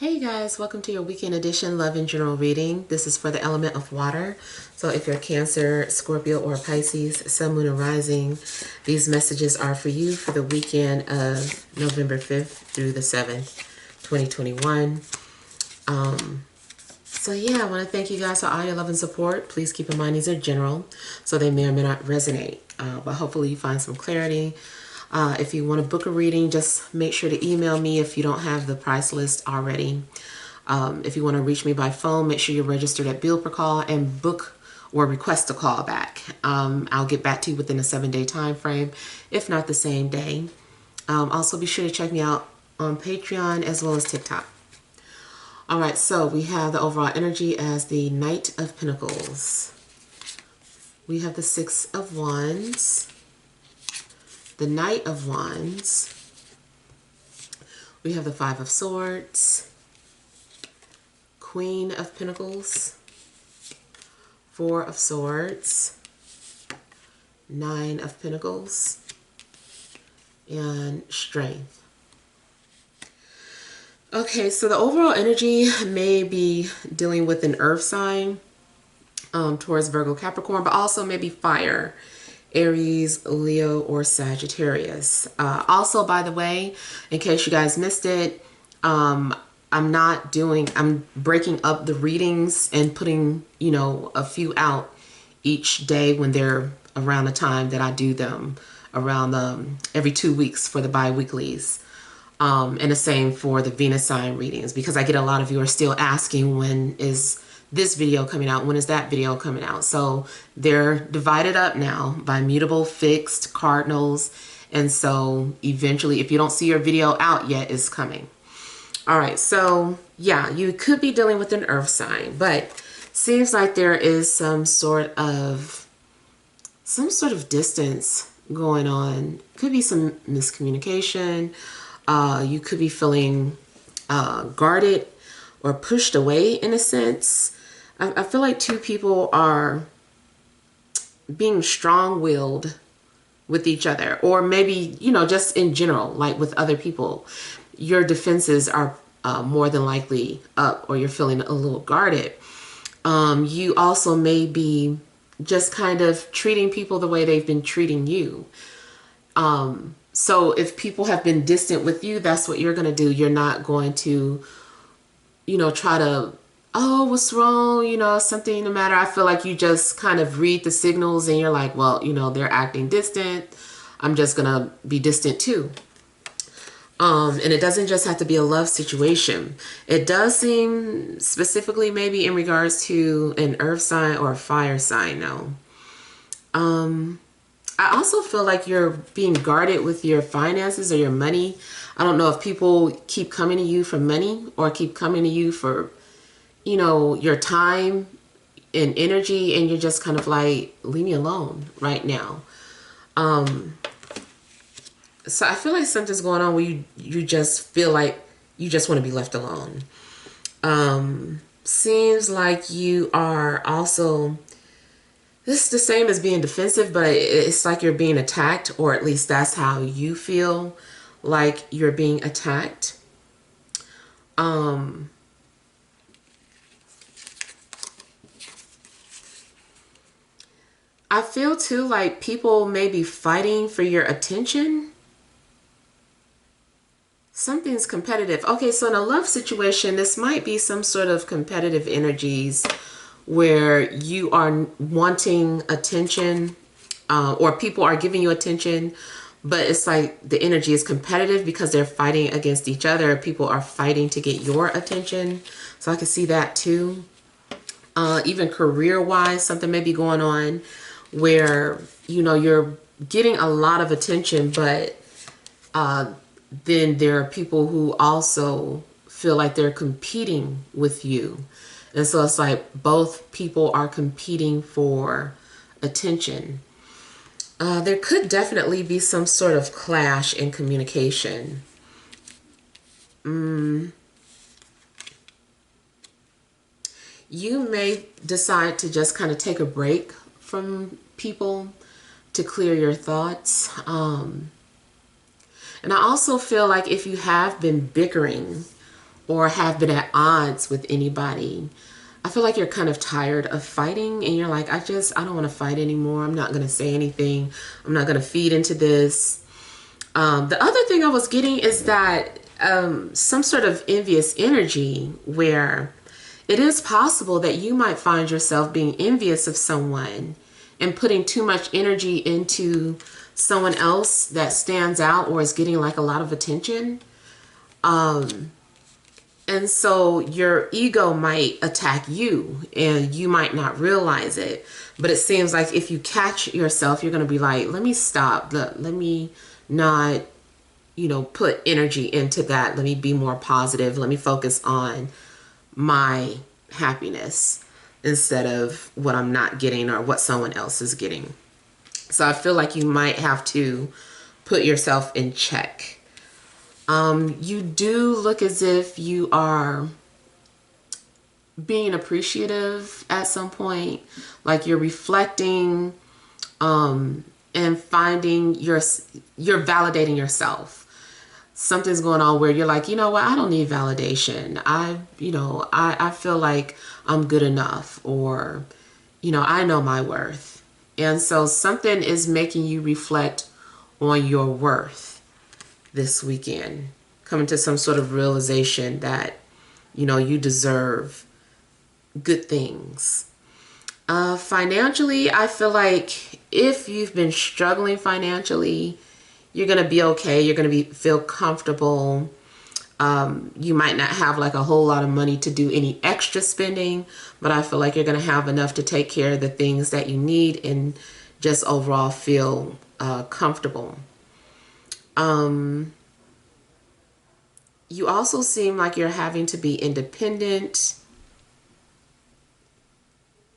Hey guys, welcome to your weekend edition love and general reading. This is for the element of water. So if you're Cancer, Scorpio, or Pisces, Sun, Moon, and Rising, these messages are for you for the weekend of November 5th through the 7th, 2021. So yeah, I want to thank you guys for all your love and support. Please keep in mind these are general, so they may or may not resonate. But hopefully you find some clarity. If you want to book a reading, just make sure to email me if you don't have the price list already. If you want to reach me by phone, make sure you're registered at Bill per call and book or request a call back. I'll get back to you within a 7-day time frame, if not the same day. Also, be sure to check me out on Patreon as well as TikTok. All right, so we have the overall energy as the Knight of Pentacles. We have the Six of Wands, the Knight of Wands. We have the Five of Swords, Queen of Pentacles, Four of Swords, Nine of Pentacles, and Strength. Okay, so the overall energy may be dealing with an earth sign towards Virgo, Capricorn, but also maybe fire, Aries, Leo, or Sagittarius. Also, by the way, in case you guys missed it, I'm breaking up the readings and putting, a few out each day when they're around the time that I do them, around every 2 weeks for the bi-weeklies. And the same for the Venus sign readings, because I get a lot of you are still asking, when is this video coming out? When is that video coming out? So they're divided up now by mutable, fixed, cardinals. And so eventually, if you don't see your video out yet, it's coming. All right. So yeah, you could be dealing with an earth sign, but seems like there is some sort of distance going on. Could be some miscommunication. You could be feeling guarded or pushed away in a sense. I feel like two people are being strong-willed with each other, or maybe, just in general, like with other people. Your defenses are more than likely up, or you're feeling a little guarded. You also may be just kind of treating people the way they've been treating you. So if people have been distant with you, that's what you're going to do. You're not going to, try to, oh, what's wrong? Something the matter. I feel like you just kind of read the signals and you're like, well, they're acting distant. I'm just going to be distant too. And it doesn't just have to be a love situation. It does seem specifically maybe in regards to an earth sign or a fire sign now. I also feel like you're being guarded with your finances or your money. I don't know if people keep coming to you for money or keep coming to you for, your time and energy, and you're just kind of like, leave me alone right now. So I feel like something's going on where you just feel like you just want to be left alone. Seems like you are also... This is the same as being defensive, but it's like you're being attacked, or at least that's how you feel like you're being attacked. I feel too like people may be fighting for your attention. Something's competitive. Okay, so in a love situation, this might be some sort of competitive energies where you are wanting attention, or people are giving you attention, but it's like the energy is competitive because they're fighting against each other. People are fighting to get your attention. So I can see that too. Even career-wise, something may be going on where, you're getting a lot of attention, but then there are people who also feel like they're competing with you. And so it's like both people are competing for attention. There could definitely be some sort of clash in communication. You may decide to just kind of take a break from people to clear your thoughts. And I also feel like if you have been bickering or have been at odds with anybody. I feel like you're kind of tired of fighting and you're like, I don't want to fight anymore. I'm not going to say anything. I'm not going to feed into this. The other thing I was getting is that some sort of envious energy where it is possible that you might find yourself being envious of someone and putting too much energy into someone else that stands out or is getting like a lot of attention. And so your ego might attack you and you might not realize it. But it seems like if you catch yourself, you're going to be like, let me stop. Let me not, put energy into that. Let me be more positive. Let me focus on my happiness instead of what I'm not getting or what someone else is getting. So I feel like you might have to put yourself in check. You do look as if you are being appreciative at some point, like you're reflecting, and finding you're validating yourself. Something's going on where you're like, you know what, I don't need validation. I feel like I'm good enough, or, I know my worth. And so something is making you reflect on your worth this weekend, coming to some sort of realization that, you deserve good things. Financially, I feel like if you've been struggling financially, you're going to be okay. You're going to feel comfortable. You might not have like a whole lot of money to do any extra spending, but I feel like you're going to have enough to take care of the things that you need and just overall feel comfortable. You also seem like you're having to be independent.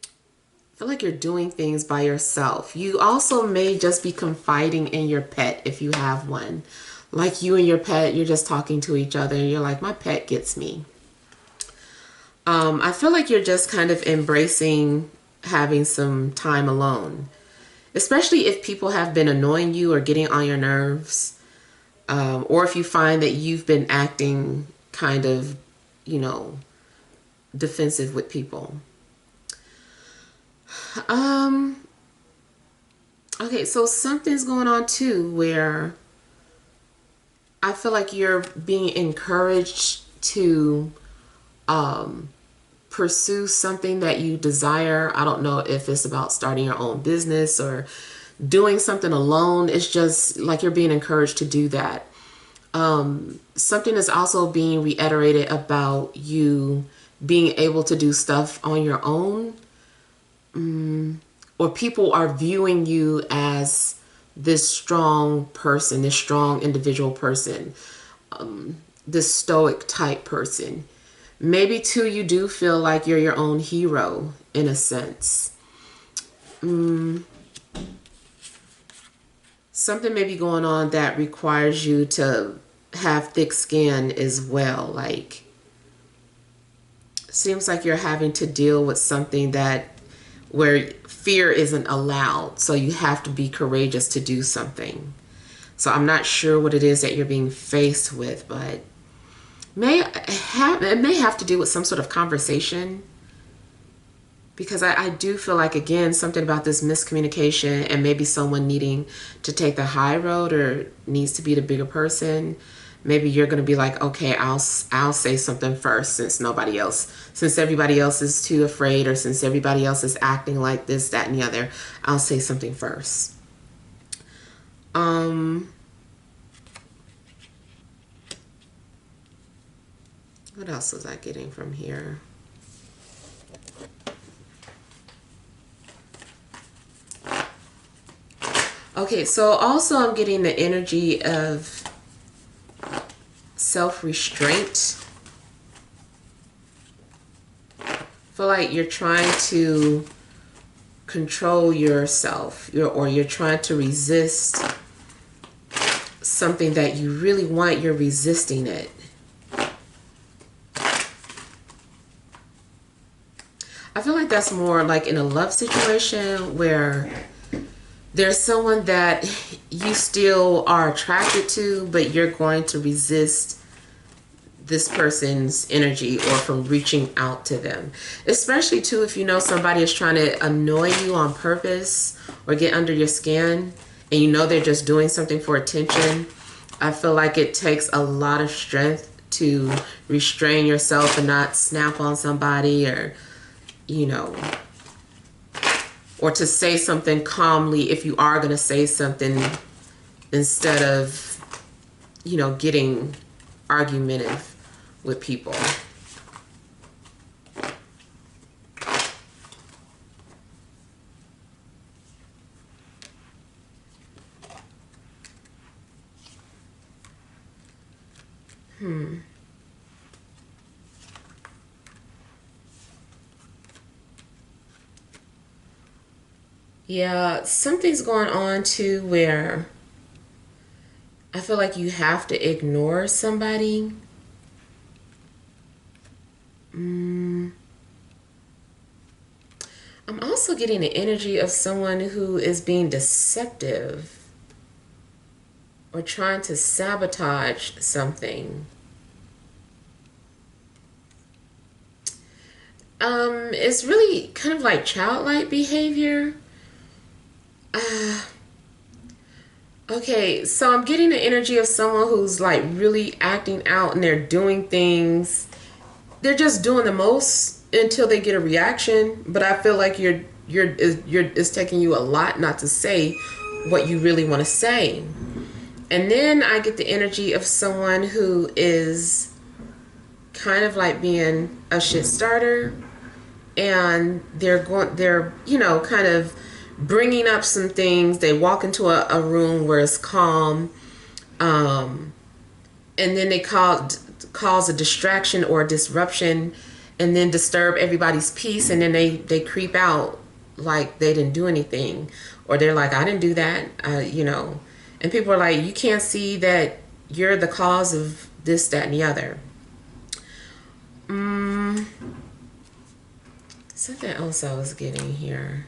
I feel like you're doing things by yourself. You also may just be confiding in your pet if you have one. Like you and your pet, you're just talking to each other and you're like, my pet gets me. I feel like you're just kind of embracing having some time alone, especially if people have been annoying you or getting on your nerves, or if you find that you've been acting kind of, defensive with people. Okay, so something's going on too where I feel like you're being encouraged to pursue something that you desire. I don't know if it's about starting your own business or doing something alone. It's just like you're being encouraged to do that. Something is also being reiterated about you being able to do stuff on your own. Or people are viewing you as this strong person, this strong individual person, this stoic type person. Maybe too, you do feel like you're your own hero in a sense. Something may be going on that requires you to have thick skin as well. Like, seems like you're having to deal with something where fear isn't allowed. So you have to be courageous to do something. So I'm not sure what it is that you're being faced with, but it may have to do with some sort of conversation. Because I do feel like, again, something about this miscommunication and maybe someone needing to take the high road or needs to be the bigger person. Maybe you're going to be like, okay, I'll say something first since everybody else is too afraid, or since everybody else is acting like this, that, and the other, I'll say something first. What else was I getting from here? Okay, so also I'm getting the energy of self-restraint. I feel like you're trying to control yourself, or you're trying to resist something that you really want. You're resisting it. I feel like that's more like in a love situation where there's someone that you still are attracted to, but you're going to resist this person's energy or from reaching out to them. Especially too if you know somebody is trying to annoy you on purpose or get under your skin and you know they're just doing something for attention. I feel like it takes a lot of strength to restrain yourself and not snap on somebody, or, you know, or to say something calmly if you are going to say something, instead of, you know, getting argumentative with people. Yeah, something's going on too where I feel like you have to ignore somebody. I'm also getting the energy of someone who is being deceptive or trying to sabotage something. It's really kind of like childlike behavior. Okay, so I'm getting the energy of someone who's like really acting out and they're doing things. They're just doing the most until they get a reaction. But I feel like it's taking you a lot not to say what you really want to say. And then I get the energy of someone who is kind of like being a shit starter, and they're you know, kind of bringing up some things. They walk into a room where it's calm, and then they cause a distraction or a disruption, and then disturb everybody's peace, and then they creep out like they didn't do anything, or they're like, I didn't do that, you know. And people are like, you can't see that you're the cause of this, that, and the other. Something else I was getting here.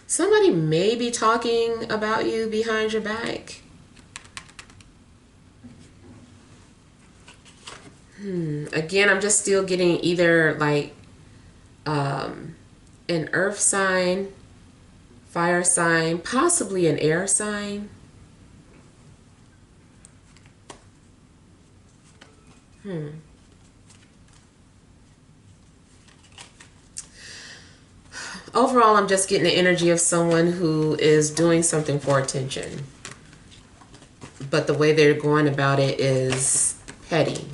Somebody may be talking about you behind your back. Again, I'm just still getting either like an earth sign, fire sign, possibly an air sign. Overall, I'm just getting the energy of someone who is doing something for attention, but the way they're going about it is petty.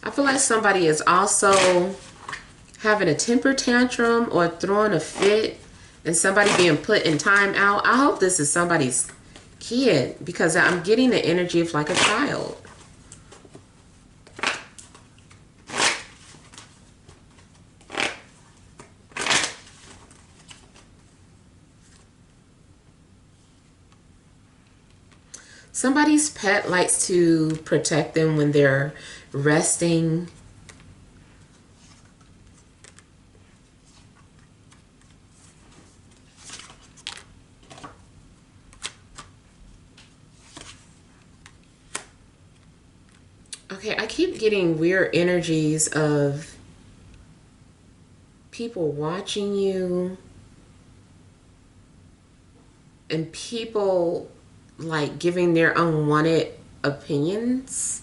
I feel like somebody is also having a temper tantrum or throwing a fit, and somebody being put in timeout. I hope this is somebody's kid, because I'm getting the energy of like a child. Somebody's pet likes to protect them when they're resting. Okay, I keep getting weird energies of people watching you and people like giving their unwanted opinions.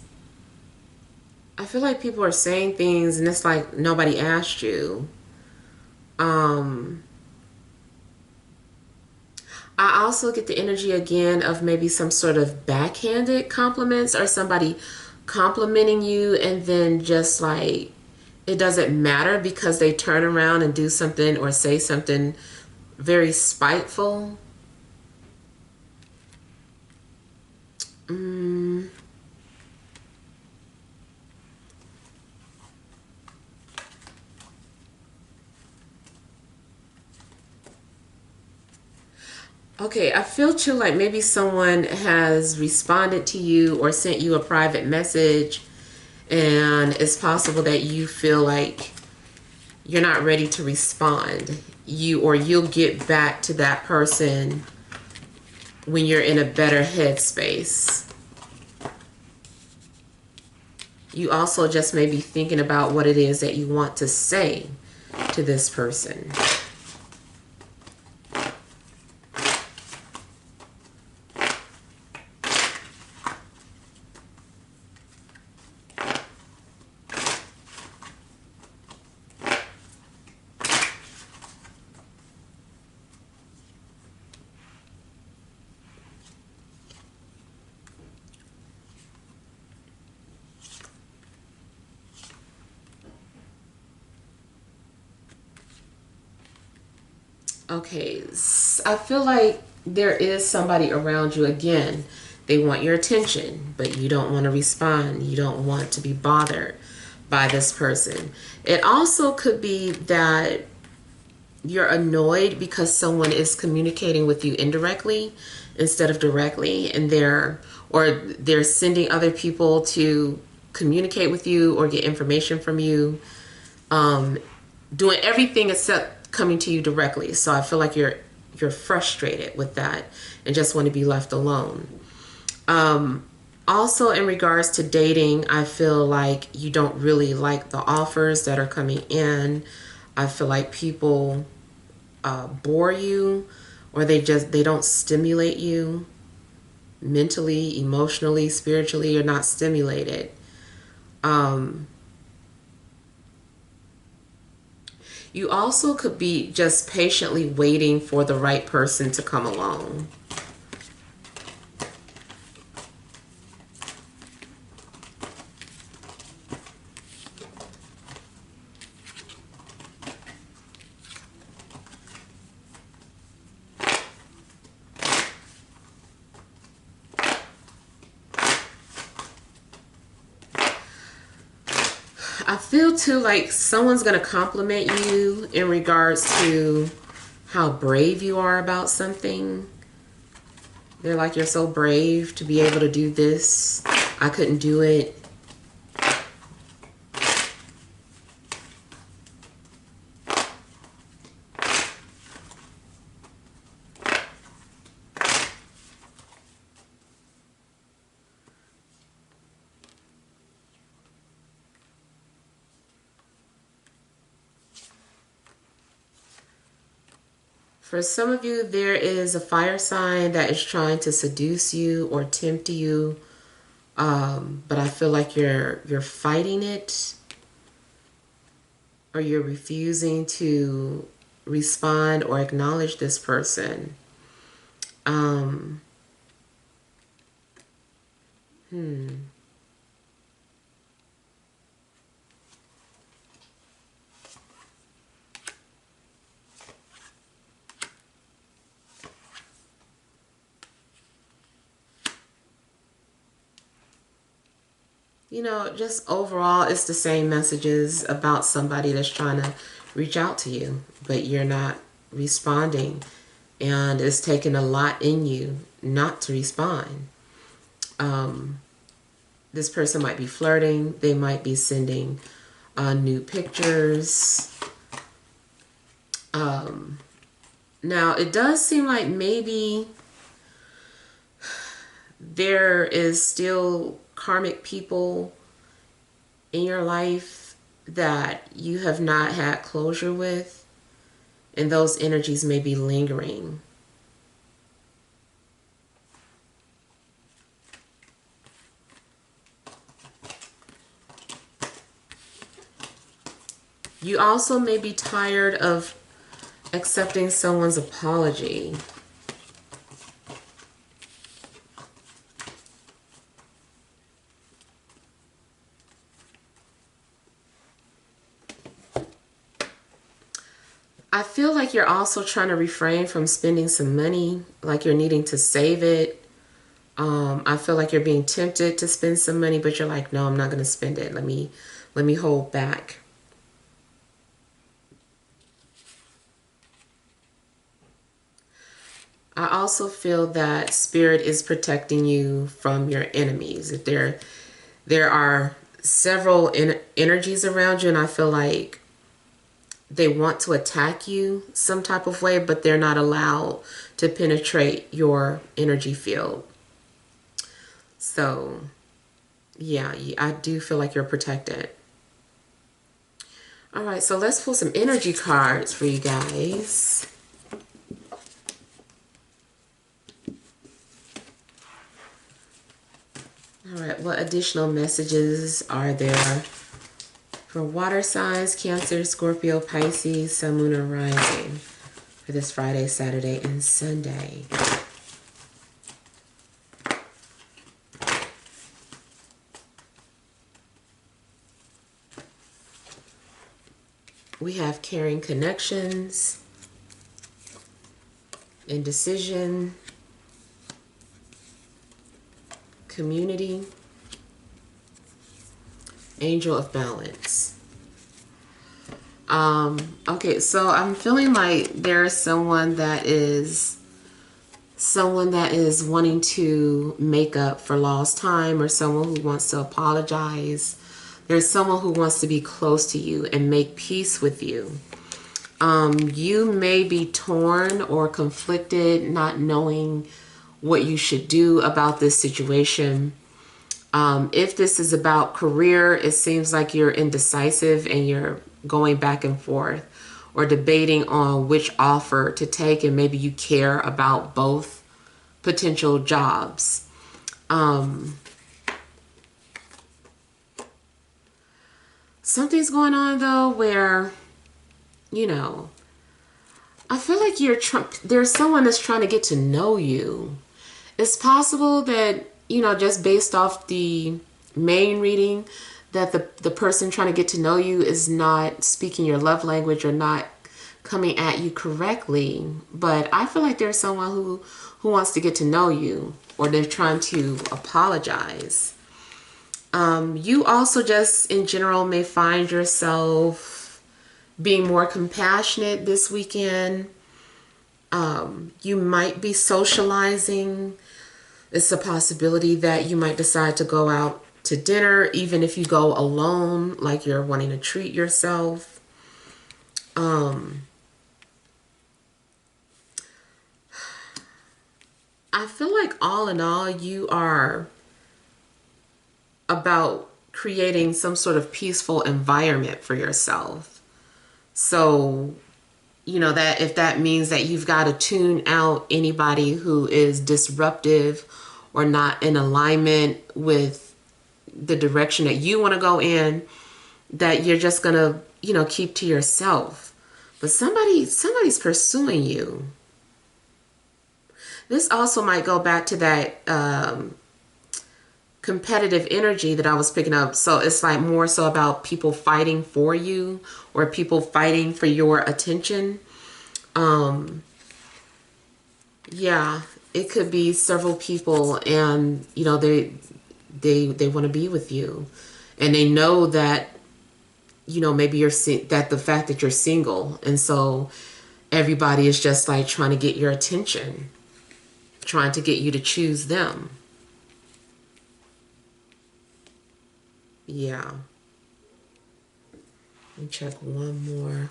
I feel like people are saying things and it's like nobody asked you. I also get the energy again of maybe some sort of backhanded compliments, or somebody complimenting you and then just like it doesn't matter because they turn around and do something or say something very spiteful. Okay, I feel too like maybe someone has responded to you or sent you a private message, and it's possible that you feel like you're not ready to respond. You'll get back to that person when you're in a better headspace. You also just may be thinking about what it is that you want to say to this person. Okay, I feel like there is somebody around you. Again, they want your attention, but you don't want to respond. You don't want to be bothered by this person. It also could be that you're annoyed because someone is communicating with you indirectly instead of directly, and they're sending other people to communicate with you or get information from you, doing everything except coming to you directly. So I feel like you're frustrated with that and just want to be left alone. Also, in regards to dating, I feel like you don't really like the offers that are coming in. I feel like people bore you, or they don't stimulate you mentally, emotionally, spiritually. You're not stimulated. You also could be just patiently waiting for the right person to come along. I feel too like someone's going to compliment you in regards to how brave you are about something. They're like, you're so brave to be able to do this. I couldn't do it. For some of you, there is a fire sign that is trying to seduce you or tempt you, but I feel like you're fighting it, or you're refusing to respond or acknowledge this person. You know, just overall, it's the same messages about somebody that's trying to reach out to you, but you're not responding. And it's taking a lot in you not to respond. This person might be flirting. They might be sending new pictures. Now, it does seem like maybe there is still karmic people in your life that you have not had closure with, and those energies may be lingering. You also may be tired of accepting someone's apology. I feel like you're also trying to refrain from spending some money, like you're needing to save it. I feel like you're being tempted to spend some money, but you're like, no, I'm not going to spend it. Let me hold back. I also feel that spirit is protecting you from your enemies. If there are several energies around you, and I feel like they want to attack you some type of way, but they're not allowed to penetrate your energy field. So, yeah, I do feel like you're protected. All right, so let's pull some energy cards for you guys. All right, what additional messages are there for water signs, Cancer, Scorpio, Pisces, Sun, Moon, and Rising for this Friday, Saturday, and Sunday? We have caring connections, indecision, community, angel of balance. Okay, so I'm feeling like there's someone that is wanting to make up for lost time, or someone who wants to apologize. There's someone who wants to be close to you and make peace with you. You may be torn or conflicted, not knowing what you should do about this situation. If this is about career, it seems like you're indecisive and you're going back and forth or debating on which offer to take, and maybe you care about both potential jobs. Something's going on though where, you know, I feel like there's someone that's trying to get to know you. It's possible that, just based off the main reading, that the person trying to get to know you is not speaking your love language or not coming at you correctly. But I feel like there's someone who wants to get to know you, or they're trying to apologize. You also just in general may find yourself being more compassionate this weekend. You might be socializing. It's a possibility that you might decide to go out to dinner, even if you go alone, like you're wanting to treat yourself. I feel like all in all, you are about creating some sort of peaceful environment for yourself. So, that if that means that you've got to tune out anybody who is disruptive or not in alignment with the direction that you want to go in, that you're just going to, keep to yourself. But somebody's pursuing you. This also might go back to that competitive energy that I was picking up. So it's like more so about people fighting for you, or people fighting for your attention. Yeah, it could be several people, and they want to be with you, and they know that maybe that the fact that you're single, and so everybody is just like trying to get your attention, trying to get you to choose them. Yeah. Let me check one more.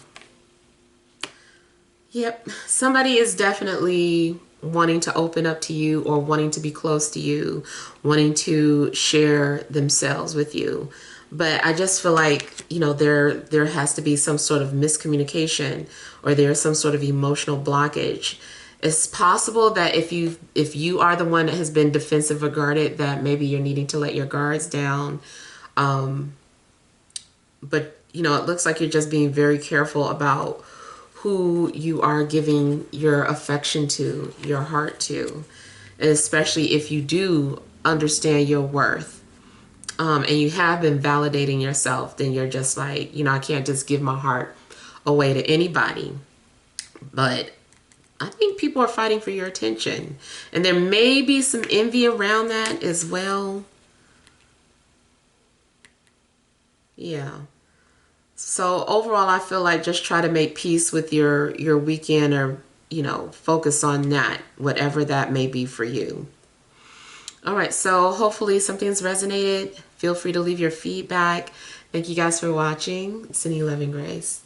Yep. Somebody is definitely wanting to open up to you, or wanting to be close to you, wanting to share themselves with you. But I just feel like, there has to be some sort of miscommunication, or there's some sort of emotional blockage. It's possible that if you are the one that has been defensive or guarded, that maybe you're needing to let your guards down. But, it looks like you're just being very careful about who you are giving your affection to, your heart to, and especially if you do understand your worth, and you have been validating yourself, then you're just like, I can't just give my heart away to anybody. But I think people are fighting for your attention, and there may be some envy around that as well. Yeah. So overall, I feel like just try to make peace with your weekend, or you know, focus on that, whatever that may be for you. All right, so hopefully something's resonated. Feel free to leave your feedback. Thank you guys for watching. Sending love and grace.